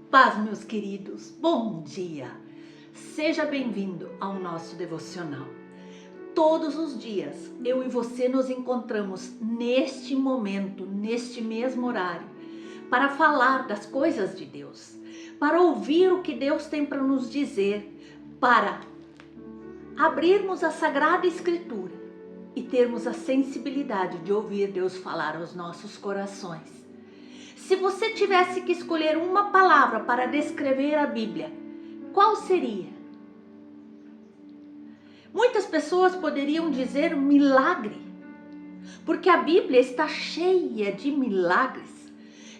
Paz, meus queridos, bom dia! Seja bem-vindo ao nosso devocional. Todos os dias, eu e você nos encontramos neste momento, neste mesmo horário, para falar das coisas de Deus, para ouvir o que Deus tem para nos dizer, para abrirmos a Sagrada Escritura e termos a sensibilidade de ouvir Deus falar aos nossos corações. Se você tivesse que escolher uma palavra para descrever a Bíblia, qual seria? Muitas pessoas poderiam dizer milagre, porque a Bíblia está cheia de milagres,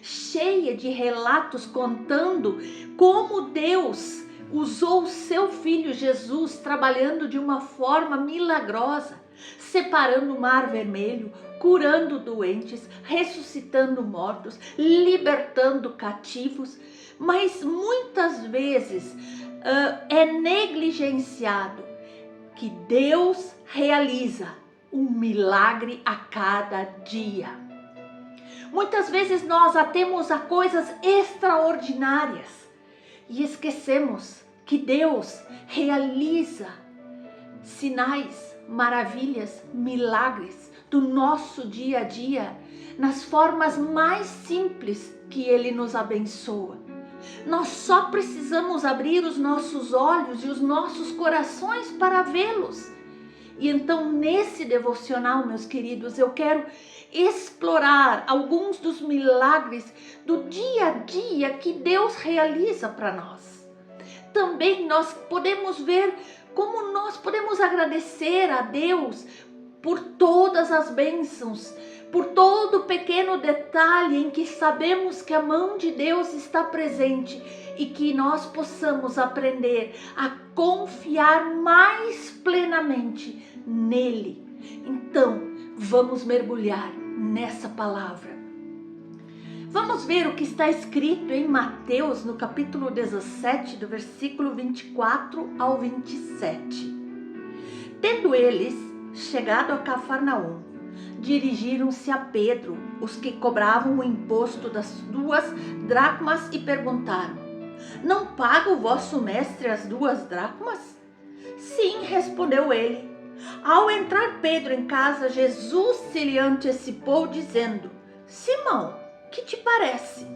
cheia de relatos contando como Deus usou o seu Filho Jesus trabalhando de uma forma milagrosa, separando o mar vermelho, curando doentes, ressuscitando mortos, libertando cativos, mas muitas vezes é negligenciado que Deus realiza um milagre a cada dia. Muitas vezes nós atemos a coisas extraordinárias e esquecemos que Deus realiza sinais, maravilhas, milagres do nosso dia a dia, nas formas mais simples que Ele nos abençoa. Nós só precisamos abrir os nossos olhos e os nossos corações para vê-los. E então, nesse devocional, meus queridos, eu quero explorar alguns dos milagres do dia a dia que Deus realiza para nós. Também nós podemos ver como nós podemos agradecer a Deus por todas as bênçãos, por todo pequeno detalhe em que sabemos que a mão de Deus está presente e que nós possamos aprender a confiar mais plenamente nele. Então, vamos mergulhar nessa palavra. Vamos ver o que está escrito em Mateus, no capítulo 17, do versículo 24 ao 27. Tendo eles chegado a Cafarnaum, dirigiram-se a Pedro, os que cobravam o imposto das 2 dracmas, e perguntaram: não paga o vosso mestre as 2 dracmas? Sim, respondeu ele. Ao entrar Pedro em casa, Jesus se lhe antecipou, dizendo: Simão, que te parece?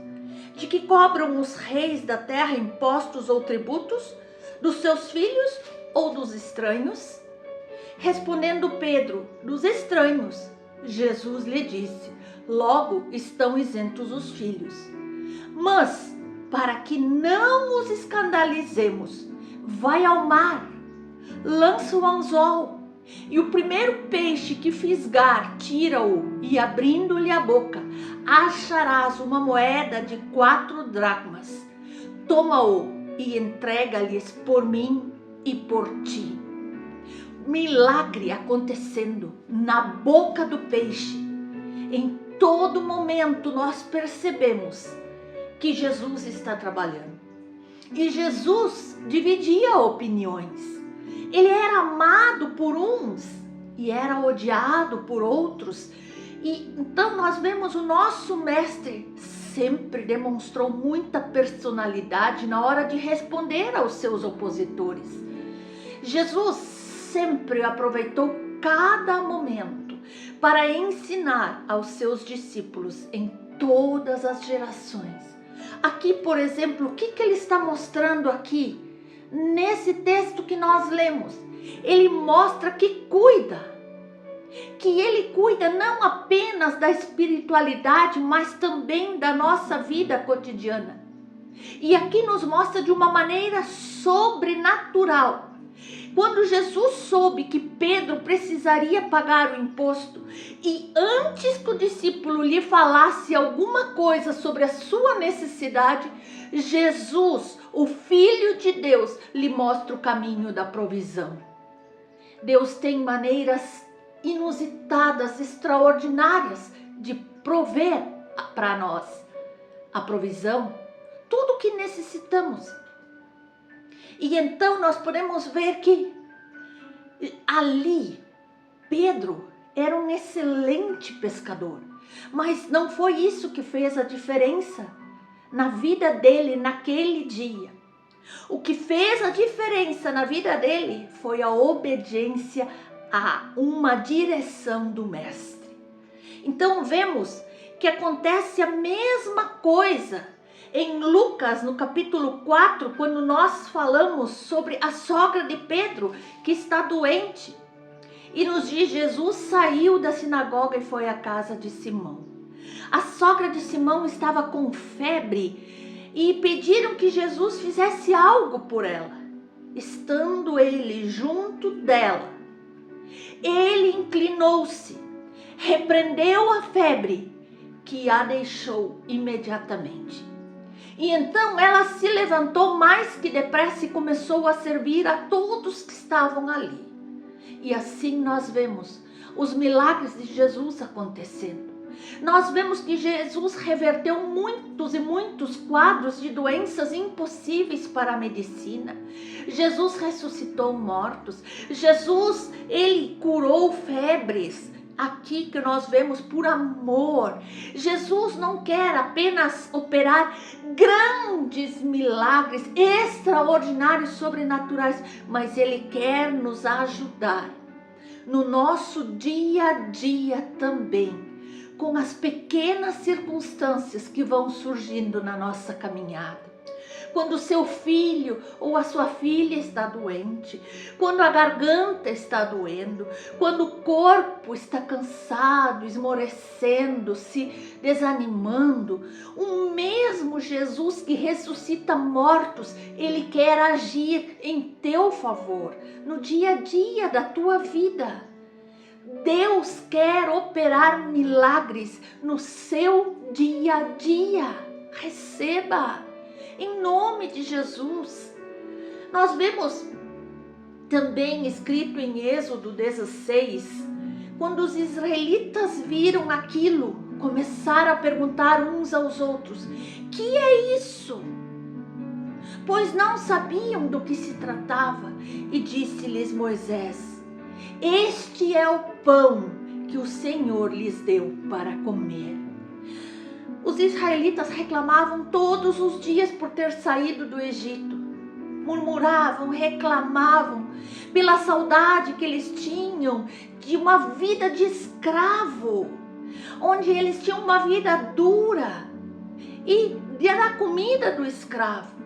De que cobram os reis da terra impostos ou tributos? Dos seus filhos ou dos estranhos? Respondendo Pedro: dos estranhos. Jesus lhe disse: logo estão isentos os filhos. Mas, para que não os escandalizemos, vai ao mar, lança o anzol, e o primeiro peixe que fisgar, tira-o, e abrindo-lhe a boca, acharás uma moeda de 4 dracmas. Toma-o e entrega-lhes por mim e por ti. Milagre acontecendo na boca do peixe. Em todo momento nós percebemos que Jesus está trabalhando. E Jesus dividia opiniões. Ele era amado por uns e era odiado por outros. E então nós vemos o nosso mestre sempre demonstrou muita personalidade na hora de responder aos seus opositores. Jesus sempre aproveitou cada momento para ensinar aos seus discípulos em todas as gerações. Aqui, por exemplo, o que ele está mostrando aqui? Nesse texto que nós lemos, ele mostra que ele cuida não apenas da espiritualidade, mas também da nossa vida cotidiana. E aqui nos mostra de uma maneira sobrenatural. Quando Jesus soube que Pedro precisaria pagar o imposto, e antes que o discípulo lhe falasse alguma coisa sobre a sua necessidade, Jesus, o Filho de Deus, lhe mostra o caminho da provisão. Deus tem maneiras inusitadas, extraordinárias de prover para nós a provisão, tudo o que necessitamos. E então nós podemos ver que ali Pedro era um excelente pescador, mas não foi isso que fez a diferença na vida dele naquele dia. O que fez a diferença na vida dele foi a obediência a uma direção do mestre. Então vemos que acontece a mesma coisa em Lucas, no capítulo 4, quando nós falamos sobre a sogra de Pedro, que está doente. E nos diz: Jesus saiu da sinagoga e foi à casa de Simão. A sogra de Simão estava com febre e pediram que Jesus fizesse algo por ela. Estando ele junto dela, ele inclinou-se, repreendeu a febre, que a deixou imediatamente. E então ela se levantou mais que depressa e começou a servir a todos que estavam ali. E assim nós vemos os milagres de Jesus acontecendo. Nós vemos que Jesus reverteu muitos e muitos quadros de doenças impossíveis para a medicina. Jesus ressuscitou mortos. Jesus, ele curou febres. Aqui que nós vemos por amor. Jesus não quer apenas operar grandes milagres, extraordinários, sobrenaturais, mas ele quer nos ajudar no nosso dia a dia também, com as pequenas circunstâncias que vão surgindo na nossa caminhada. Quando o seu filho ou a sua filha está doente, quando a garganta está doendo, quando o corpo está cansado, esmorecendo, se desanimando, o mesmo Jesus que ressuscita mortos, ele quer agir em teu favor, no dia a dia da tua vida. Deus quer operar milagres no seu dia a dia. Receba! Em nome de Jesus. Nós vemos também escrito em Êxodo 16, quando os israelitas viram aquilo, começaram a perguntar uns aos outros: que é isso? Pois não sabiam do que se tratava. E disse-lhes Moisés: este é o pão que o Senhor lhes deu para comer. Os israelitas reclamavam todos os dias por ter saído do Egito. Murmuravam, reclamavam pela saudade que eles tinham de uma vida de escravo, onde eles tinham uma vida dura e da comida do escravo.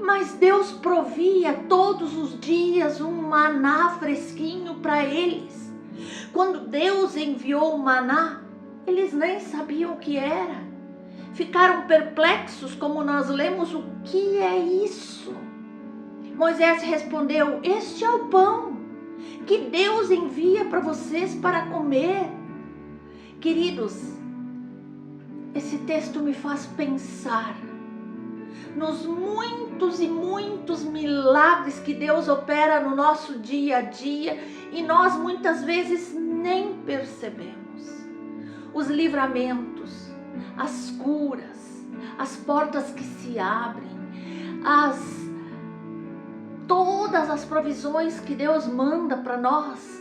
Mas Deus provia todos os dias um maná fresquinho para eles. Quando Deus enviou o maná, eles nem sabiam o que era. Ficaram perplexos, como nós lemos: o que é isso? Moisés respondeu: este é o pão que Deus envia para vocês para comer. Queridos, esse texto me faz pensar nos muitos e muitos milagres que Deus opera no nosso dia a dia e nós muitas vezes nem percebemos. Os livramentos, as curas, as portas que se abrem, todas as provisões que Deus manda para nós.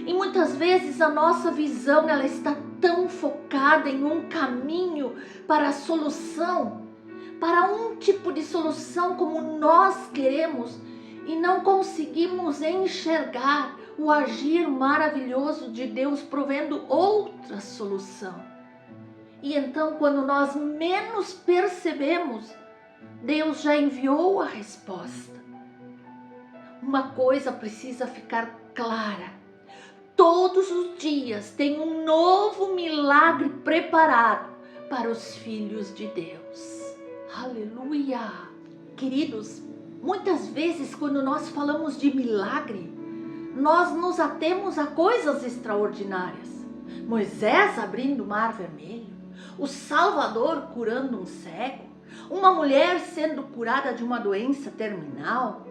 E muitas vezes a nossa visão ela está tão focada em um caminho para a solução, para um tipo de solução como nós queremos, e não conseguimos enxergar o agir maravilhoso de Deus provendo outra solução. E então, quando nós menos percebemos, Deus já enviou a resposta. Uma coisa precisa ficar clara: todos os dias tem um novo milagre preparado para os filhos de Deus. Aleluia! Queridos, muitas vezes quando nós falamos de milagre, nós nos atemos a coisas extraordinárias. Moisés abrindo o mar vermelho, o Salvador curando um cego, uma mulher sendo curada de uma doença terminal.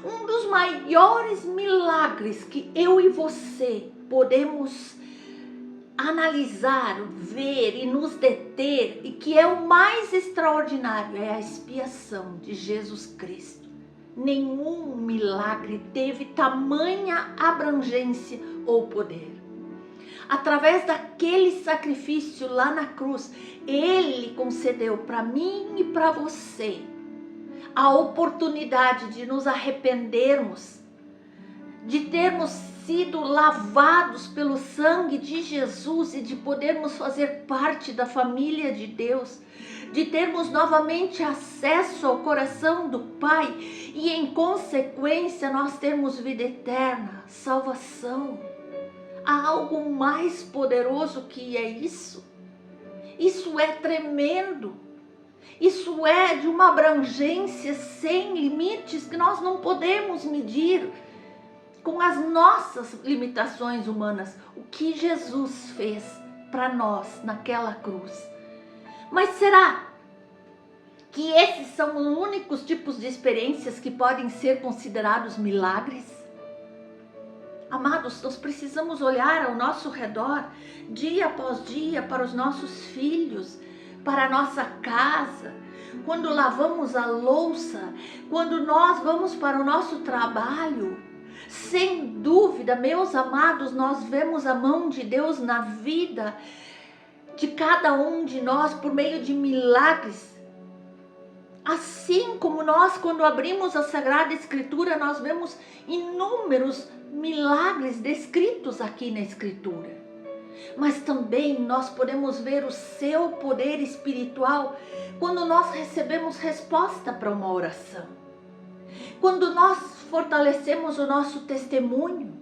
Um dos maiores milagres que eu e você podemos analisar, ver e nos deter, e que é o mais extraordinário, é a expiação de Jesus Cristo. Nenhum milagre teve tamanha abrangência ou poder. através daquele sacrifício lá na cruz, Ele concedeu para mim e para você a oportunidade de nos arrependermos, de termos sido lavados pelo sangue de Jesus e de podermos fazer parte da família de Deus, de termos novamente acesso ao coração do Pai e, em consequência, nós termos vida eterna, salvação. Há algo mais poderoso que é isso? Isso é tremendo. Isso é de uma abrangência sem limites que nós não podemos medir com as nossas limitações humanas. O que Jesus fez para nós naquela cruz. Mas será que esses são os únicos tipos de experiências que podem ser considerados milagres? Amados, nós precisamos olhar ao nosso redor, dia após dia, para os nossos filhos, para a nossa casa, quando lavamos a louça, quando nós vamos para o nosso trabalho. Sem dúvida, meus amados, nós vemos a mão de Deus na vida de cada um de nós por meio de milagres. Assim como nós, quando abrimos a Sagrada Escritura, nós vemos inúmeros milagres descritos aqui na Escritura. Mas também nós podemos ver o seu poder espiritual quando nós recebemos resposta para uma oração. Quando nós fortalecemos o nosso testemunho,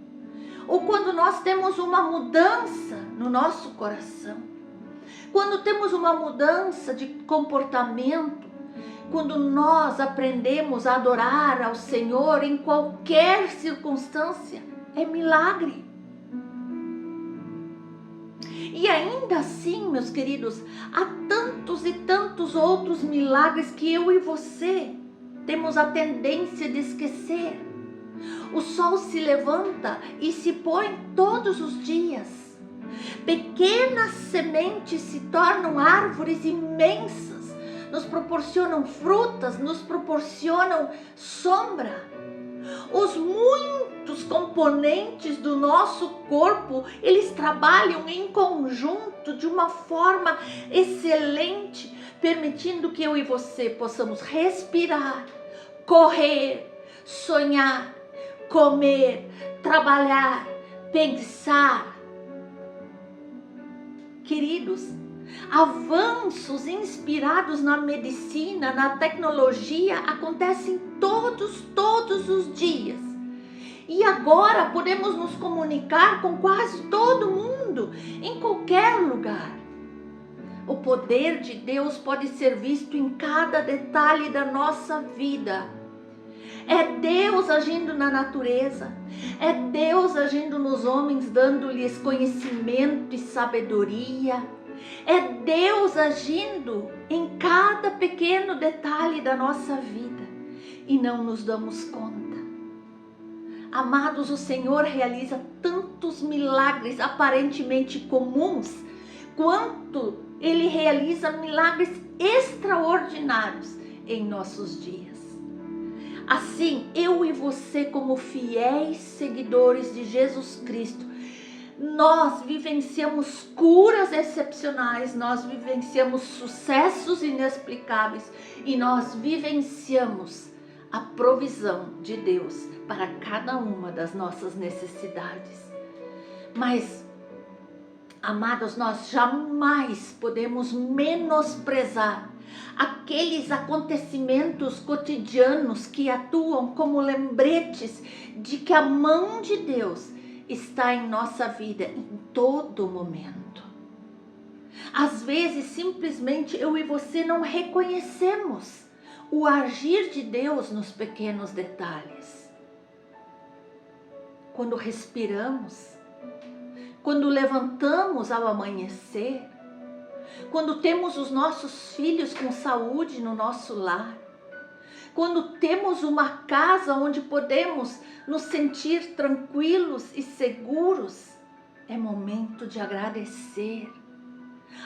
ou quando nós temos uma mudança no nosso coração, quando temos uma mudança de comportamento, quando nós aprendemos a adorar ao Senhor em qualquer circunstância, é milagre. E ainda assim, meus queridos, há tantos e tantos outros milagres que eu e você temos a tendência de esquecer. O sol se levanta e se põe todos os dias. Pequenas sementes se tornam árvores imensas, nos proporcionam frutas, nos proporcionam sombra. Os muitos componentes do nosso corpo, eles trabalham em conjunto de uma forma excelente, permitindo que eu e você possamos respirar, correr, sonhar, comer, trabalhar, pensar. Queridos, avanços inspirados na medicina, na tecnologia, acontecem todos os dias. E agora podemos nos comunicar com quase todo mundo, em qualquer lugar. O poder de Deus pode ser visto em cada detalhe da nossa vida. É Deus agindo na natureza, é Deus agindo nos homens, dando-lhes conhecimento e sabedoria. É Deus agindo em cada pequeno detalhe da nossa vida e não nos damos conta. Amados, o Senhor realiza tantos milagres aparentemente comuns, quanto Ele realiza milagres extraordinários em nossos dias. Assim, eu e você, como fiéis seguidores de Jesus Cristo, nós vivenciamos curas excepcionais, nós vivenciamos sucessos inexplicáveis e nós vivenciamos a provisão de Deus para cada uma das nossas necessidades. Mas, amados, nós jamais podemos menosprezar aqueles acontecimentos cotidianos que atuam como lembretes de que a mão de Deus está em nossa vida em todo momento. Às vezes, simplesmente eu e você não reconhecemos o agir de Deus nos pequenos detalhes. Quando respiramos, quando levantamos ao amanhecer, quando temos os nossos filhos com saúde no nosso lar, quando temos uma casa onde podemos nos sentir tranquilos e seguros, é momento de agradecer.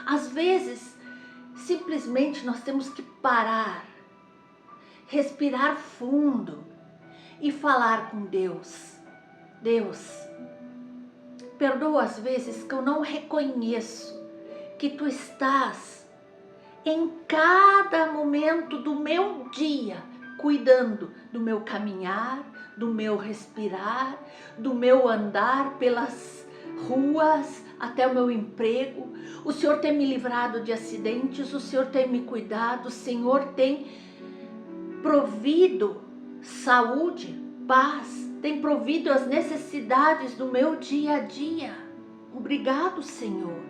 Às vezes, simplesmente nós temos que parar, respirar fundo e falar com Deus. Deus, perdoa as vezes que eu não reconheço que Tu estás em cada momento do meu dia, cuidando do meu caminhar, do meu respirar, do meu andar pelas ruas até o meu emprego. O Senhor tem me livrado de acidentes, o Senhor tem me cuidado, o Senhor tem provido saúde, paz, tem provido as necessidades do meu dia a dia. Obrigado, Senhor.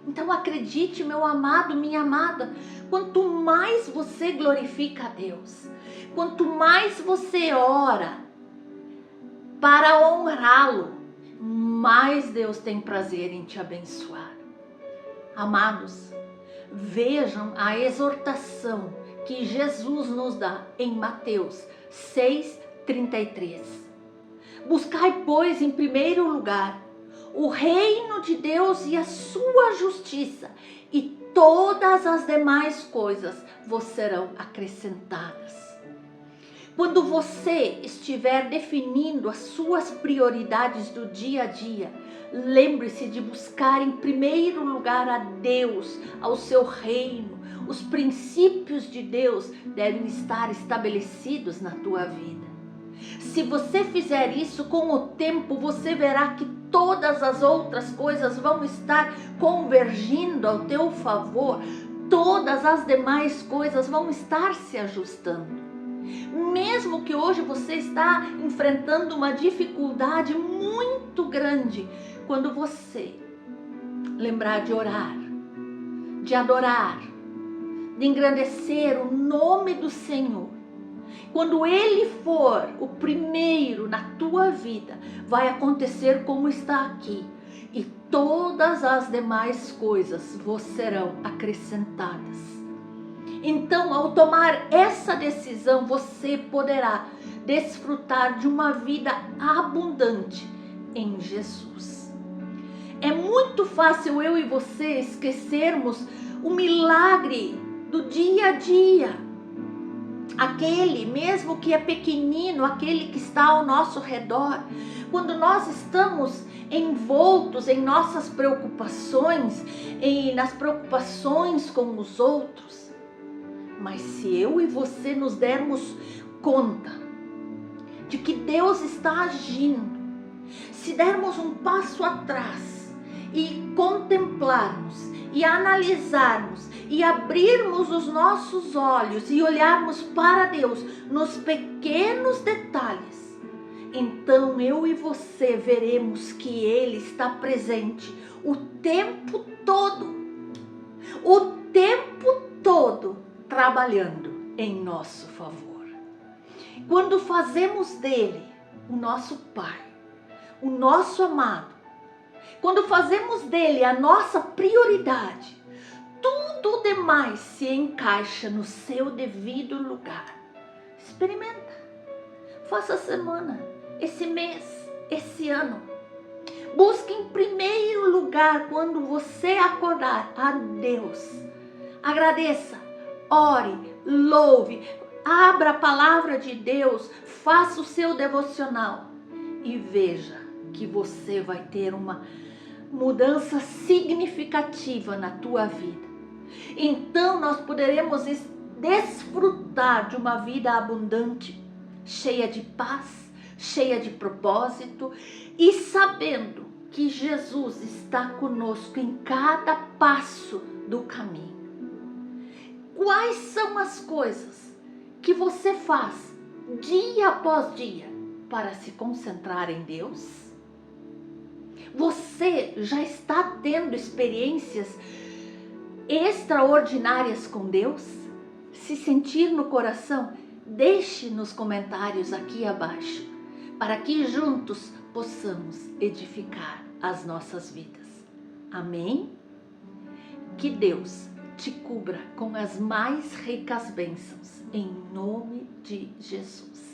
Então acredite, meu amado, minha amada, quanto mais você glorifica a Deus, quanto mais você ora para honrá-lo, mais Deus tem prazer em te abençoar. Amados, vejam a exortação que Jesus nos dá em Mateus 6:33. Buscai, pois, em primeiro lugar o reino de Deus e a sua justiça, e todas as demais coisas vos serão acrescentadas. Quando você estiver definindo as suas prioridades do dia a dia, lembre-se de buscar em primeiro lugar a Deus, ao seu reino. Os princípios de Deus devem estar estabelecidos na tua vida. Se você fizer isso, com o tempo você verá que todas as outras coisas vão estar convergindo ao teu favor. Todas as demais coisas vão estar se ajustando. Mesmo que hoje você está enfrentando uma dificuldade muito grande, quando você lembrar de orar, de adorar, de engrandecer o nome do Senhor, quando Ele for o primeiro na tua vida, vai acontecer como está aqui, e todas as demais coisas vos serão acrescentadas. Então, ao tomar essa decisão, você poderá desfrutar de uma vida abundante em Jesus. É muito fácil eu e você esquecermos o milagre do dia a dia. Aquele mesmo que é pequenino, aquele que está ao nosso redor. Quando nós estamos envoltos em nossas preocupações, nas preocupações com os outros. Mas se eu e você nos dermos conta de que Deus está agindo, se dermos um passo atrás e contemplarmos e analisarmos e abrirmos os nossos olhos e olharmos para Deus nos pequenos detalhes, então eu e você veremos que Ele está presente o tempo todo trabalhando em nosso favor. Quando fazemos dele o nosso Pai, o nosso amado, quando fazemos dele a nossa prioridade, tudo demais se encaixa no seu devido lugar. Experimenta, faça a semana, esse mês, esse ano. Busque em primeiro lugar, quando você acordar, a Deus. Agradeça, ore, louve, abra a palavra de Deus, faça o seu devocional e veja que você vai ter uma mudança significativa na tua vida. Então nós poderemos desfrutar de uma vida abundante, cheia de paz, cheia de propósito e sabendo que Jesus está conosco em cada passo do caminho. Quais são as coisas que você faz dia após dia para se concentrar em Deus? Você já está tendo experiências extraordinárias com Deus? Se sentir no coração, deixe nos comentários aqui abaixo, para que juntos possamos edificar as nossas vidas. Amém? Que Deus te cubra com as mais ricas bênçãos, em nome de Jesus.